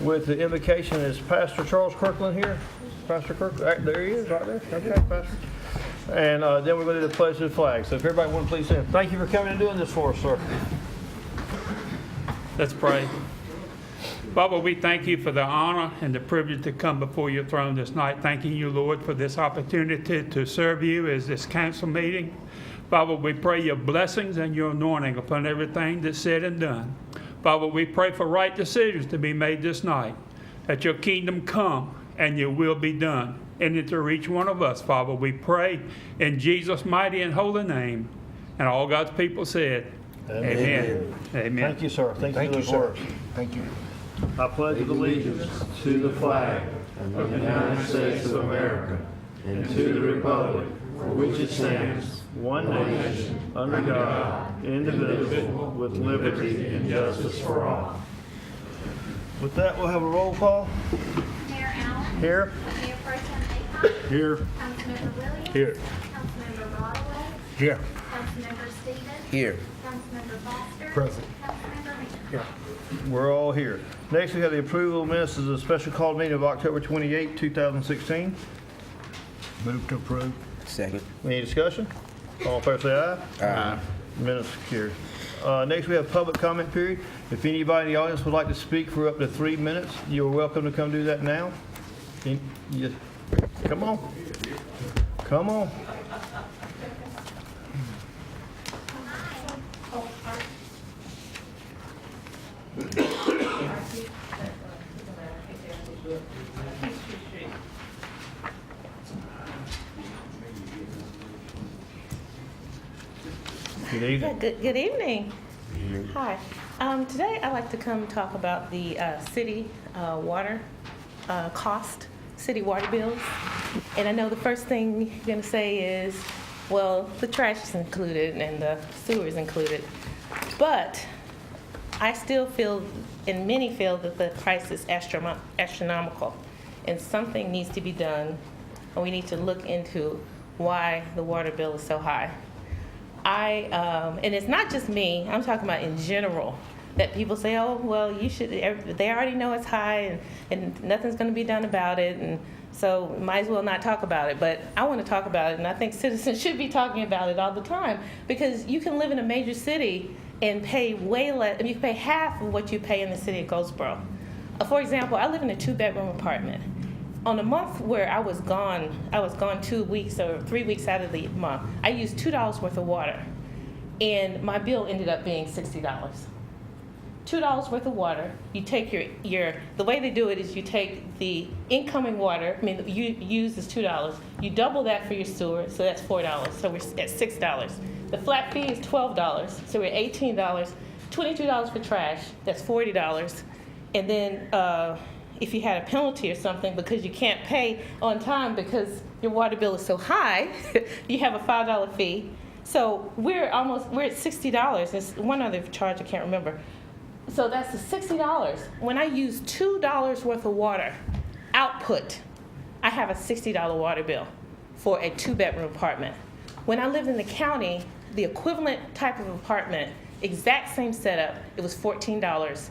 With the invocation, is Pastor Charles Kirkland here? Pastor Kirkland, there he is, right there. Okay, Pastor. And then we're going to do the pledge of the flag. So if everybody want to please stand. Thank you for coming and doing this for us, sir. Let's pray. Father, we thank you for the honor and the privilege to come before your throne this night. Thanking you, Lord, for this opportunity to serve you as this council meeting. Father, we pray your blessings and your anointing upon everything that's said and done. Father, we pray for right decisions to be made this night, that your kingdom come and your will be done in and through each one of us. Father, we pray in Jesus' mighty and holy name. And all God's people said, Amen. Amen. Thank you, sir. Thank you, sir. Thank you. I pledge allegiance to the flag of the United States of America and to the republic for which it stands, one nation, under God, indivisible, with liberty and justice for all. With that, we'll have a roll call. Mayor Allen. Here. Mayor Pro Tem Aycock. Here. Councilmember Williams. Here. Councilmember Rodaway. Here. Councilmember Stevens. Here. Councilmember Foster. Present. Councilmember Mann. Here. We're all here. Next, we have the approval of minutes of the special called meeting of October 28, 2016. Move to approve. Second. Any discussion? All in favor say aye. Aye. Minutes carried. Next, we have public comment period. If anybody in the audience would like to speak for up to 3 minutes, you're welcome to come do that now. Yes. Come on. Come on. Good evening. Good evening. Hi. Today I'd like to come talk about the city water cost, city water bills. And I know the first thing you're going to say is, well, the trash is included and the sewer is included. But I still feel, and many feel, that the price is astronomical. And something needs to be done, and we need to look into why the water bill is so high. And it's not just me, I'm talking about in general, that people say, oh, well, you should, they already know it's high and nothing's going to be done about it, and so might as well not talk about it. But I want to talk about it, and I think citizens should be talking about it all the time, because you can live in a major city and pay way less, you can pay half of what you pay in the city of Goldsboro. For example, I live in a 2-bedroom apartment. On a month where I was gone 2 weeks or 3 weeks out of the month, I used $2 worth of water, and my bill ended up being $60. $2 worth of water. You take the way they do it is you take the incoming water, you use is $2. You double that for your sewer, so that's $4. So we're at $6. The flat fee is $12, so we're at $18. $22 for trash, that's $40. And then if you had a penalty or something because you can't pay on time because your water bill is so high, you have a $5 fee. So we're at $60. There's one other charge I can't remember. So that's the $60. When I use $2 worth of water output, I have a $60 water bill for a 2-bedroom apartment. When I lived in the county, the equivalent type of apartment, exact same setup, it was $14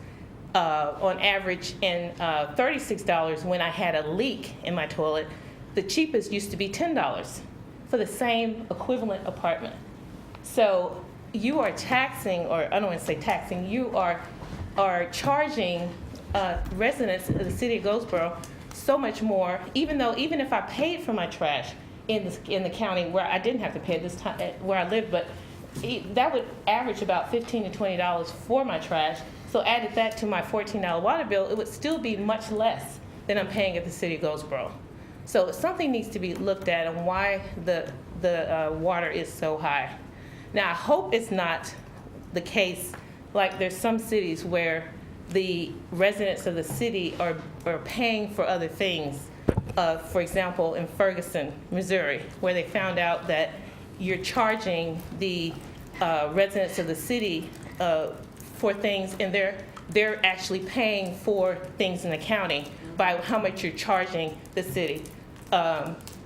on average, and $36 when I had a leak in my toilet. The cheapest used to be $10 for the same equivalent apartment. So you are taxing, or I don't want to say taxing, you are charging residents of the city of Goldsboro so much more, even if I paid for my trash in the county where I didn't have to pay this time where I lived, but that would average about $15 to $20 for my trash. So added that to my $14 water bill, it would still be much less than I'm paying at the city of Goldsboro. So something needs to be looked at on why the water is so high. Now, I hope it's not the case like there's some cities where the residents of the city are paying for other things. For example, in Ferguson, Missouri, where they found out that you're charging the residents of the city for things, and they're actually paying for things in the county by how much you're charging the city.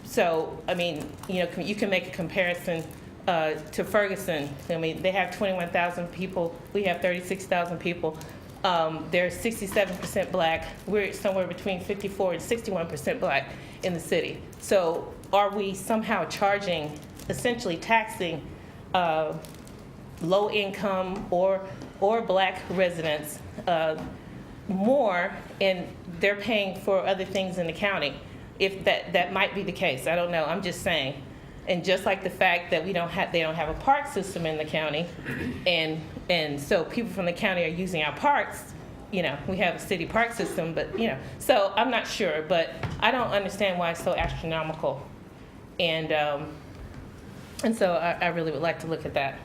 So, I mean, you can make a comparison to Ferguson. I mean, they have 21,000 people. We have 36,000 people. They're 67% black. We're somewhere between 54 and 61% black in the city. So are we somehow charging, essentially taxing low income or black residents more, and they're paying for other things in the county? If that might be the case, I don't know. I'm just saying. And just like the fact that they don't have a park system in the county, and so people from the county are using our parks. You know, we have a city park system, but you know, so I'm not sure, but I don't understand why it's so astronomical, and so I really would like to look at that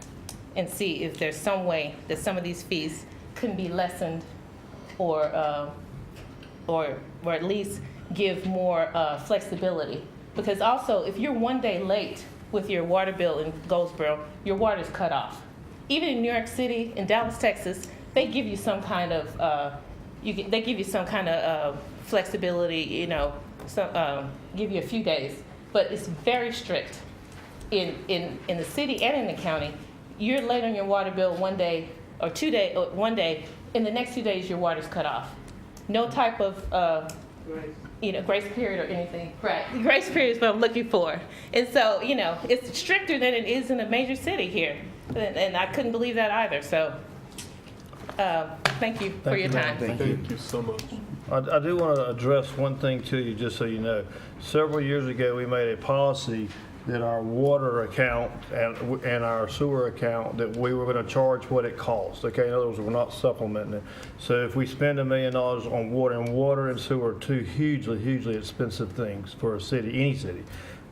and see if there's some way that some of these fees can be lessened, or at least give more flexibility. Because also, if you're one day late with your water bill in Goldsboro, your water's cut off. Even in New York City, in Dallas, Texas, they give you some kind of flexibility. You know, give you a few days, but it's very strict. In the city and in the county, you're late on your water bill one day or 2 days, or one day. In the next 2 days, your water's cut off. No type of grace period or anything. Right. The grace period is what I'm looking for. And so, you know, it's stricter than it is in a major city here. And I couldn't believe that either. So, thank you for your time. Thank you so much. I do want to address one thing to you, just so you know. Several years ago, we made a policy that our water account and our sewer account, that we were going to charge what it costs. Okay, in other words, we're not supplementing it. So if we spend $1 million on water and sewer are two hugely expensive things for a city, any city.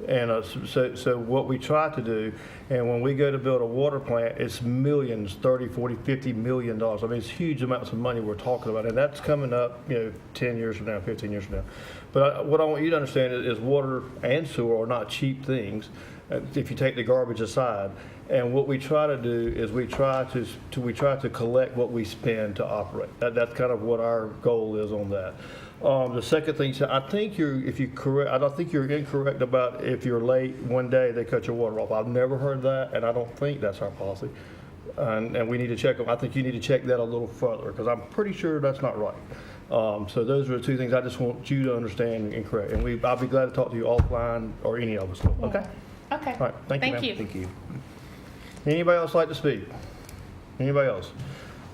And so what we try to do, and when we go to build a water plant, it's millions, 30, 40, 50 million dollars. I mean, it's huge amounts of money we're talking about, and that's coming up, 10 years from now, 15 years from now. But what I want you to understand is water and sewer are not cheap things, if you take the garbage aside. And what we try to do is we try to collect what we spend to operate. That's kind of what our goal is on that. The second thing, I think I don't think you're incorrect about if you're late one day, they cut your water off. I've never heard that, and I don't think that's our policy. And we need to check them. I think you need to check that a little further, because I'm pretty sure that's not right. So those are the two things I just want you to understand and correct. And I'll be glad to talk to you offline, or any of us will. Okay? Okay. All right. Thank you, ma'am. Thank you. Anybody else like to speak? Anybody else?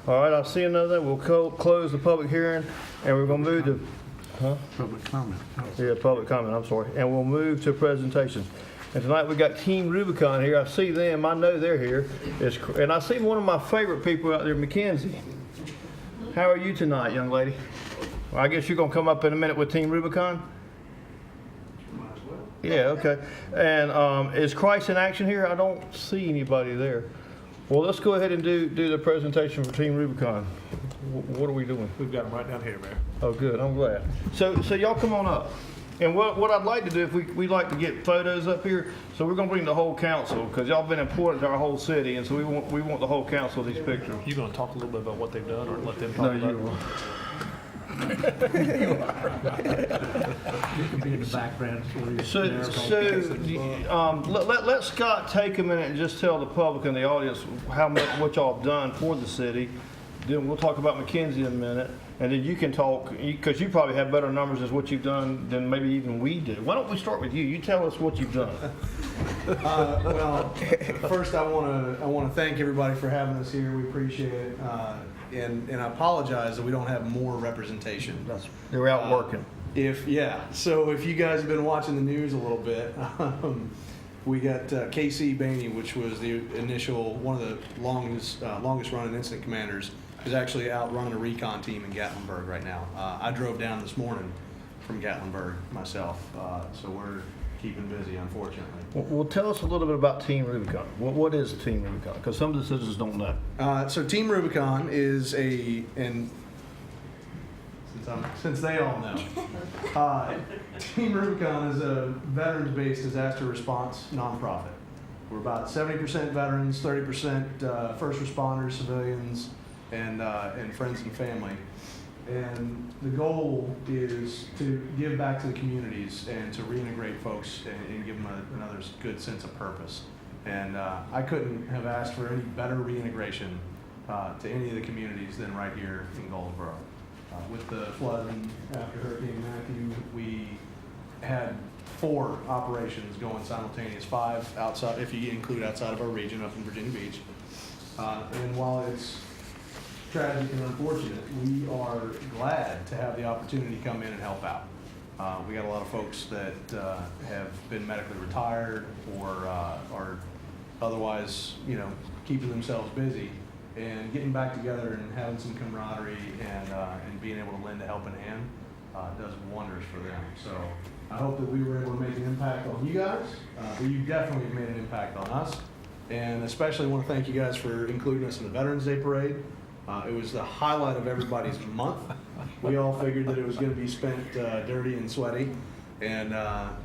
All right, I see another. We'll close the public hearing, and we're going to move to Public comment. public comment. I'm sorry, and we'll move to presentations. And tonight we got Team Rubicon here. I see them. I know they're here. And I see one of my favorite people out there, Mackenzie. How are you tonight, young lady? Well, I guess you're going to come up in a minute with Team Rubicon. Yeah, okay. And is Christ in action here? I don't see anybody there. Well, let's go ahead and do the presentation for Team Rubicon. What are we doing? We've got them right down here, Mayor. Oh, good. I'm glad. So y'all come on up. And what I'd like to do, if we like to get photos up here, so we're going to bring the whole council, because y'all been important to our whole city, and so we want the whole council these pictures. You going to talk a little bit about what they've done, or let them talk No, about you it? will. Be in the background. Let Scott take a minute and just tell the public and the audience what y'all have done for the city. Then we'll talk about Mackenzie in a minute, and then you can talk, because you probably have better numbers as what you've done than maybe even we do. Why don't we start with you? You tell us what you've done. Well, first I want to thank everybody for having us here. We appreciate it, and I apologize that we don't have more representation. They're out working. So if you guys have been watching the news a little bit, we got KC Bainey, which was the initial one of the longest running incident commanders, is actually out running a recon team in Gatlinburg right now. I drove down this morning from Gatlinburg myself, so we're keeping busy, unfortunately. Well, tell us a little bit about Team Rubicon. What is Team Rubicon? Because some of the citizens don't know. So Team Rubicon is since they all know, Team Rubicon is a veterans-based disaster response nonprofit. We're about 70% veterans, 30% first responders, civilians, and friends and family. And the goal is to give back to the communities and to reintegrate folks and give them another good sense of purpose. And I couldn't have asked for any better reintegration to any of the communities than right here in Goldsboro. With the flooding after Hurricane Matthew, we had 4 operations going simultaneous, 5 outside, if you include outside of our region up in Virginia Beach. And while it's tragic and unfortunate, we are glad to have the opportunity to come in and help out. We got a lot of folks that have been medically retired or are otherwise, keeping themselves busy, and getting back together and having some camaraderie and being able to lend a helping hand does wonders for them. So I hope that we were able to make an impact on you guys, but you definitely have made an impact on us. And especially want to thank you guys for including us in the Veterans Day Parade. It was the highlight of everybody's month. We all figured that it was going to be spent dirty and sweaty, and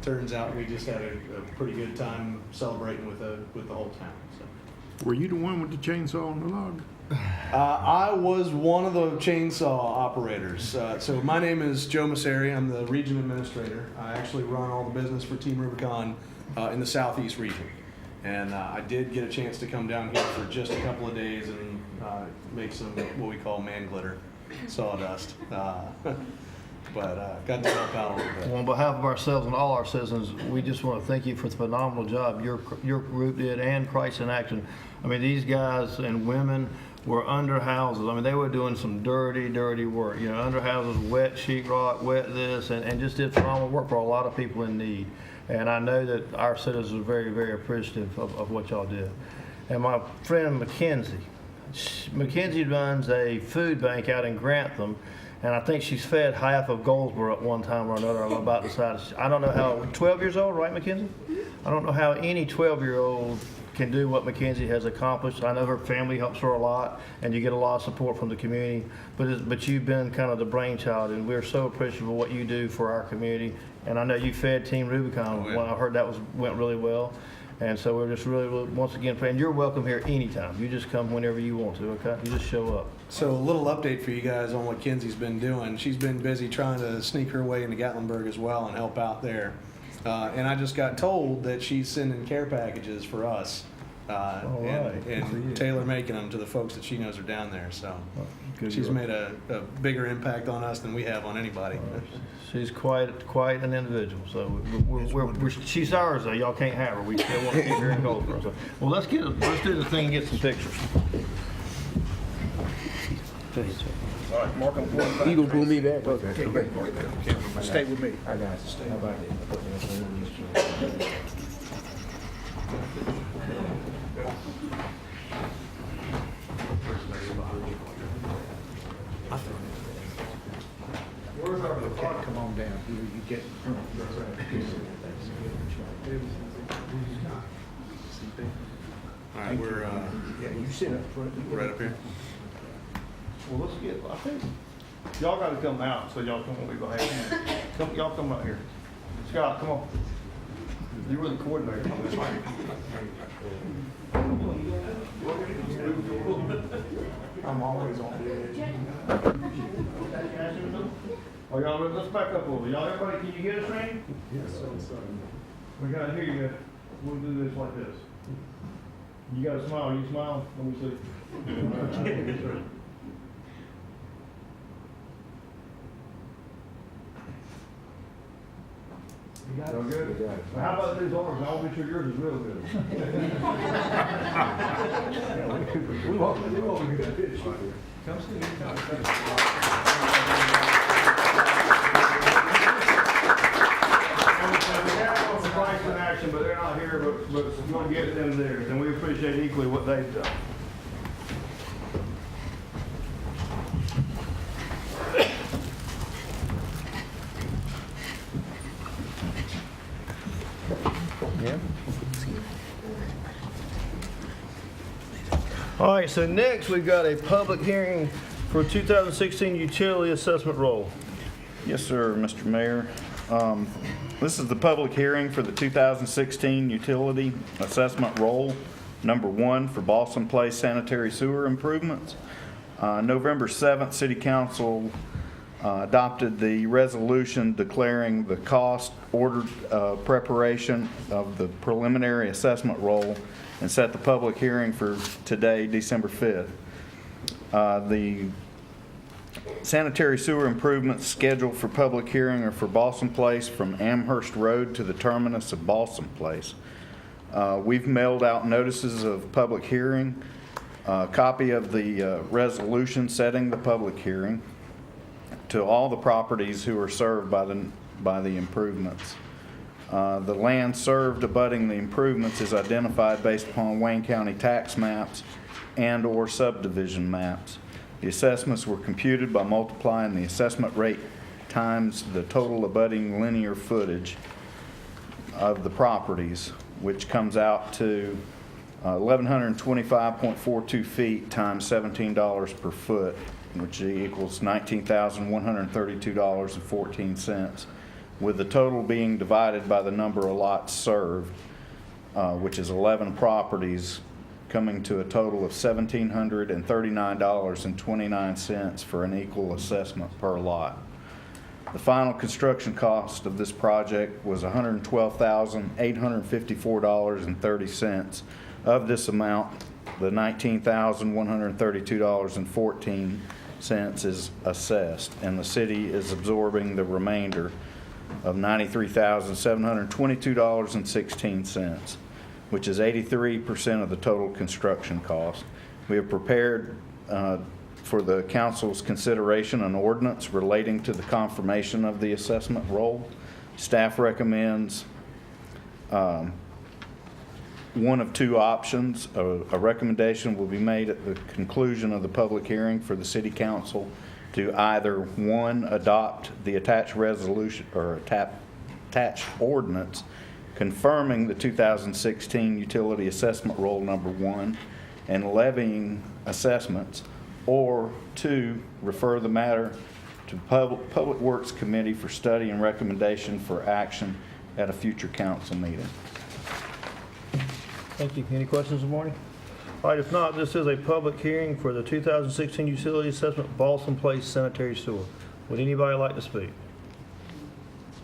turns out we just had a pretty good time celebrating with the whole town. So. Were you the one with the chainsaw on the log? I was one of the chainsaw operators. So my name is Joe Masseri. I'm the region administrator. I actually run all the business for Team Rubicon in the Southeast region. And I did get a chance to come down here for just a couple of days and make some what we call man glitter, sawdust. But got to help out a little bit. Well, on behalf of ourselves and all our citizens, we just want to thank you for the phenomenal job your group did, and Christ in Action. I mean, these guys and women were under houses. I mean, they were doing some dirty work. Under houses, wet sheetrock, wet this, and just did phenomenal work for a lot of people in need. And I know that our citizens are very, very appreciative of what y'all did. And my friend Mackenzie runs a food bank out in Grantham, and I think she's fed half of Goldsboro at one time or another. I'm about to decide. I don't know how, 12 years old, right, Mackenzie? I don't know how any 12-year-old can do what Mackenzie has accomplished. I know her family helps her a lot, and you get a lot of support from the community, but you've been kind of the brainchild, and we're so appreciative of what you do for our community. And I know you fed Team Rubicon. Oh, yeah. Well, I heard that went really well. And so we're just really, once again, and you're welcome here anytime. You just come whenever you want to, okay? You just show up. So a little update for you guys on what Kenzie's been doing. She's been busy trying to sneak her way into Gatlinburg as well and help out there. And I just got told that she's sending care packages for us and tailor-making them to the folks that she knows are down there. So she's made a bigger impact on us than we have on anybody. She's quite an individual. So she's ours, though. Y'all can't have her. We still want to keep her in Goldsboro. So, well, let's do the thing and get some pictures. All right, Mark, I'm going back. You gonna pull me back? Okay. Stay with me. I got you. Stay. How about that? Come on down. You get. All right, we're Yeah, you sit up front. right up here. Well, I think y'all got to come out so y'all can be behind. Y'all come out here. Scott, come on. You were the coordinator. I'm always on the edge. Oh, y'all, let's back up a little. Y'all, everybody, can you get us, Randy? Yes, sir. We got to hear you. We'll do this like this. You got to smile. You smile. Let me see. Yes, sir. You got it? Good? You got it. Well, how about these arms? I'll be sure yours is real good. We want to get a picture. Come see me. We have one from Christ in Action, but they're not here, but we're going to get them theirs, and we appreciate equally what they've done. All right, so next we've got a public hearing for 2016 utility assessment roll. Yes, sir, Mr. Mayor. This is the public hearing for the 2016 utility assessment roll, number 1 for Boston Place sanitary sewer improvements. November 7th, City Council adopted the resolution declaring the cost, ordered preparation of the preliminary assessment roll, and set the public hearing for today, December 5th. The sanitary sewer improvements scheduled for public hearing are for Balsam Place from Amherst Road to the terminus of Balsam Place. We've mailed out notices of public hearing, a copy of the resolution setting the public hearing to all the properties who are served by the improvements. The land served abutting the improvements is identified based upon Wayne County tax maps and/or subdivision maps. The assessments were computed by multiplying the assessment rate times the total abutting linear footage of the properties, which comes out to 1,125.42 feet times $17 per foot, which equals $19,132.14, with the total being divided by the number of lots served, which is 11 properties, coming to a total of $1,739.29 for an equal assessment per lot. The final construction cost of this project was $112,854.30. Of this amount, the $19,132.14 is assessed, and the city is absorbing the remainder of $93,722.16, which is 83% of the total construction cost. We have prepared for the council's consideration an ordinance relating to the confirmation of the assessment roll. Staff recommends one of two options. A recommendation will be made at the conclusion of the public hearing for the city council to either, one, adopt the attached resolution or attached ordinance confirming the 2016 utility assessment roll number 1 and levying assessments, or two, refer the matter to Public Works Committee for study and recommendation for action at a future council meeting. Thank you. Any questions this morning? All right, if not, this is a public hearing for the 2016 utility assessment Balsam Place sanitary sewer. Would anybody like to speak?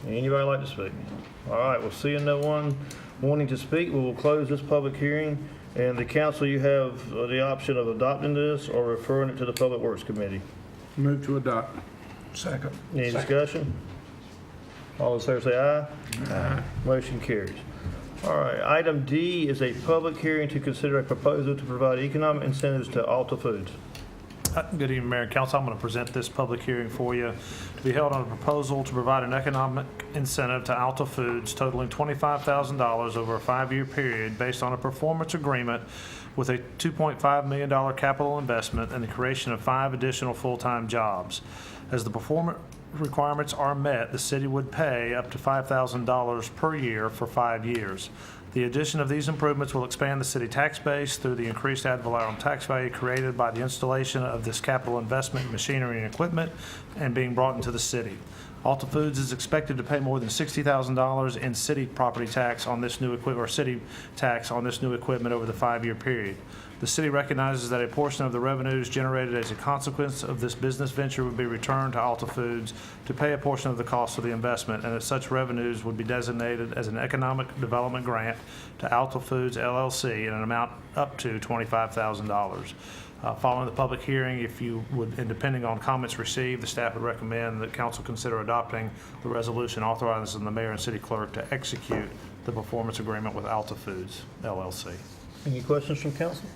Anybody like to speak? All right, well, seeing no one wanting to speak, we will close this public hearing. And the council, you have the option of adopting this or referring it to the Public Works Committee. Move to adopt. Second. Any discussion? All those in favor say aye. Aye. Motion carries. All right, item D is a public hearing to consider a proposal to provide economic incentives to Alta Foods. Good evening, Mayor and Council. I'm going to present this public hearing for you to be held on a proposal to provide an economic incentive to Alta Foods totaling $25,000 over a 5-year period based on a performance agreement with a $2.5 million capital investment and the creation of 5 additional full-time jobs. As the performance requirements are met, the city would pay up to $5,000 per year for 5 years. The addition of these improvements will expand the city tax base through the increased ad valorem tax value created by the installation of this capital investment in machinery and equipment and being brought into the city. Alta Foods is expected to pay more than $60,000 in city property tax on this new equipment, or city tax on this new equipment over the 5-year period. The city recognizes that a portion of the revenues generated as a consequence of this business venture would be returned to Alta Foods to pay a portion of the cost of the investment, and that such revenues would be designated as an economic development grant to Alta Foods LLC in an amount up to $25,000. Following the public hearing, if you would, and depending on comments received, the staff would recommend that council consider adopting the resolution authorizing the mayor and city clerk to execute the performance agreement with Alta Foods LLC. Any questions from council?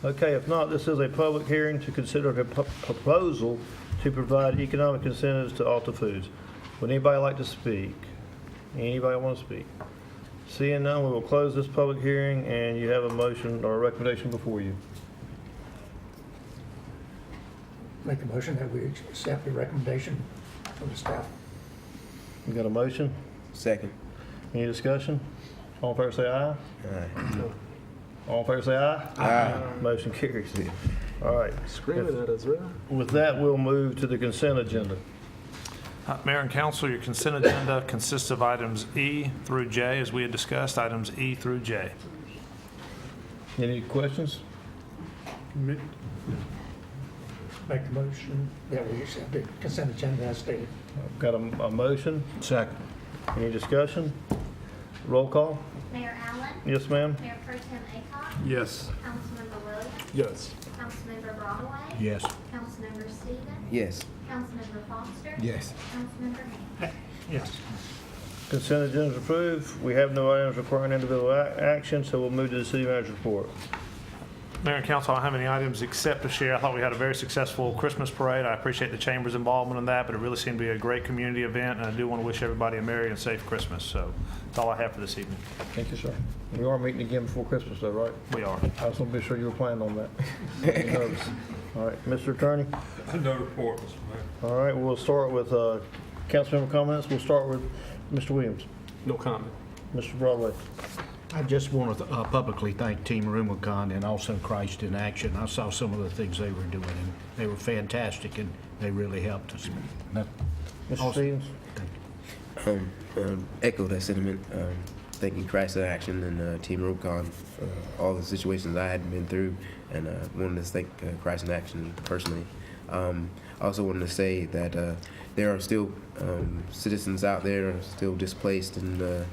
Okay, if not, this is a public hearing to consider a proposal to provide economic incentives to Alta Foods. Would anybody like to speak? Anybody want to speak? Seeing none, we will close this public hearing, and you have a motion or a recommendation before you. Make a motion that we accept the recommendation from the staff. You got a motion? Second. Any discussion? All in favor say aye. All in favor say aye. Aye. Motion carries. All right. Screaming at us, right? With that, we'll move to the consent agenda. Mayor and council, your consent agenda consists of items E through J, as we had discussed, items E through J. Any questions? Make the motion that we accept the consent agenda as stated. Got a motion? Second. Any discussion? Roll call? Mayor Allen. Yes, ma'am? Mayor Pro Tem Aycock. Yes. Councilmember Williams. Yes. Councilmember Broadway. Yes. Councilmember Stevens. Yes. Councilmember Foster. Yes. Councilmember Ham. Yes. Consent agenda is approved. We have no items requiring individual action, so we'll move to the city manager's report. Mayor and council, I don't have any items except to share. I thought we had a very successful Christmas parade. I appreciate the chamber's involvement in that, but it really seemed to be a great community event, and I do want to wish everybody a Merry and safe Christmas. So that's all I have for this evening. Thank you, sir. We are meeting again before Christmas, though, right? We are. I just want to be sure you were planning on that. Nervous. All right, Mr. Attorney? No report, Mr. Mayor. All right, we'll start with councilmember comments. We'll start with Mr. Williams. No comment. Mr. Broadway. I just want to publicly thank Team Rumicon and also Christ in Action. I saw some of the things they were doing, and they were fantastic, and they really helped us. Mr. Stevens. Echo that sentiment. Thanking Christ in Action and Team Rubicon for all the situations I had been through, and wanted to thank Christ in Action personally. I also wanted to say that there are still citizens out there still displaced, and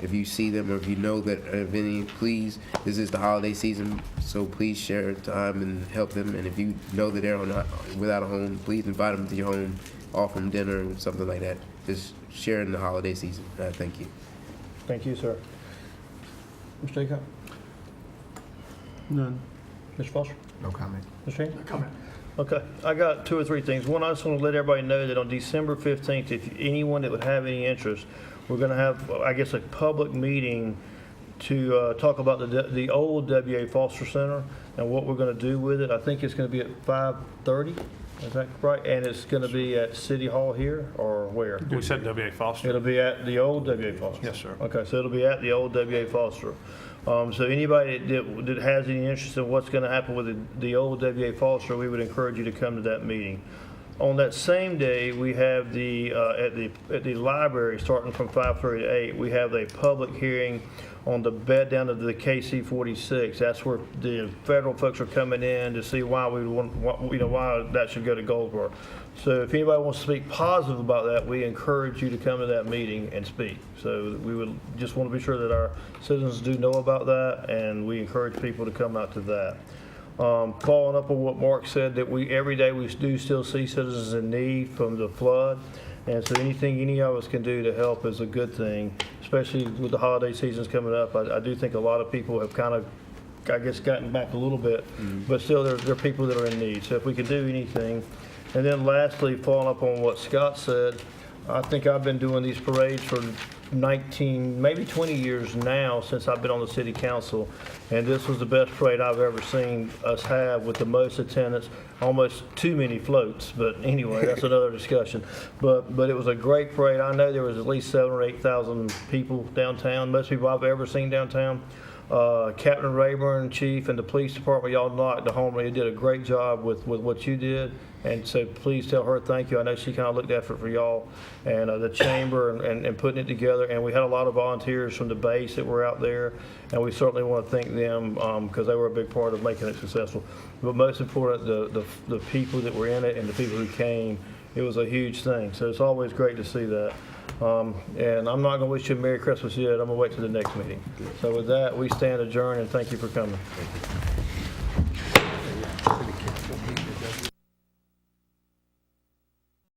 if you see them or if you know that of any, please, this is the holiday season, so please share time and help them. And if you know that they're not without a home, please invite them to your home, offer them dinner or something like that. Just sharing the holiday season. Thank you. Thank you, sir. Mr. Acott? None. Mr. Foster? No comment. Mr. Haynes? No comment. Okay, I got 2 or 3 things. One, I just want to let everybody know that on December 15th, if anyone that would have any interest, we're going to have, I guess, a public meeting to talk about the old W.A. Foster Center and what we're going to do with it. I think it's going to be at 5:30. Is that right? And it's going to be at City Hall here, or where? We said W.A. Foster. It'll be at the old W.A. Foster? Yes, sir. Okay, so it'll be at the old W.A. Foster. So anybody that has any interest in what's going to happen with the old W.A. Foster, we would encourage you to come to that meeting. On that same day, we have at the library, starting from 5:30 to 8, we have a public hearing on the bed down to the KC-46. That's where the federal folks are coming in to see why we want, why that should go to Goldsboro. So if anybody wants to speak positive about that, we encourage you to come to that meeting and speak. So we would just want to be sure that our citizens do know about that, and we encourage people to come out to that. Following up on what Mark said, that every day we do still see citizens in need from the flood. And so anything any of us can do to help is a good thing, especially with the holiday seasons coming up. I do think a lot of people have kind of, I guess, gotten back a little bit, but still there are people that are in need. So if we can do anything. And then lastly, following up on what Scott said, I think I've been doing these parades for 19, maybe 20 years now since I've been on the city council, and this was the best parade I've ever seen us have, with the most attendance, almost too many floats, but anyway, that's another discussion. But it was a great parade. I know there was at least 7,000 or 8,000 people downtown, most people I've ever seen downtown. Captain Rayburn, Chief, and the police department, y'all knocked the home run. You did a great job with what you did, and so please tell her thank you. I know she kind of looked after it for y'all, and the chamber and putting it together. And we had a lot of volunteers from the base that were out there, and we certainly want to thank them because they were a big part of making it successful. But most important, the people that were in it and the people who came. It was a huge thing. So it's always great to see that. And I'm not going to wish you a Merry Christmas yet. I'm going to wait till the next meeting. So with that, we stand adjourned, and thank you for coming.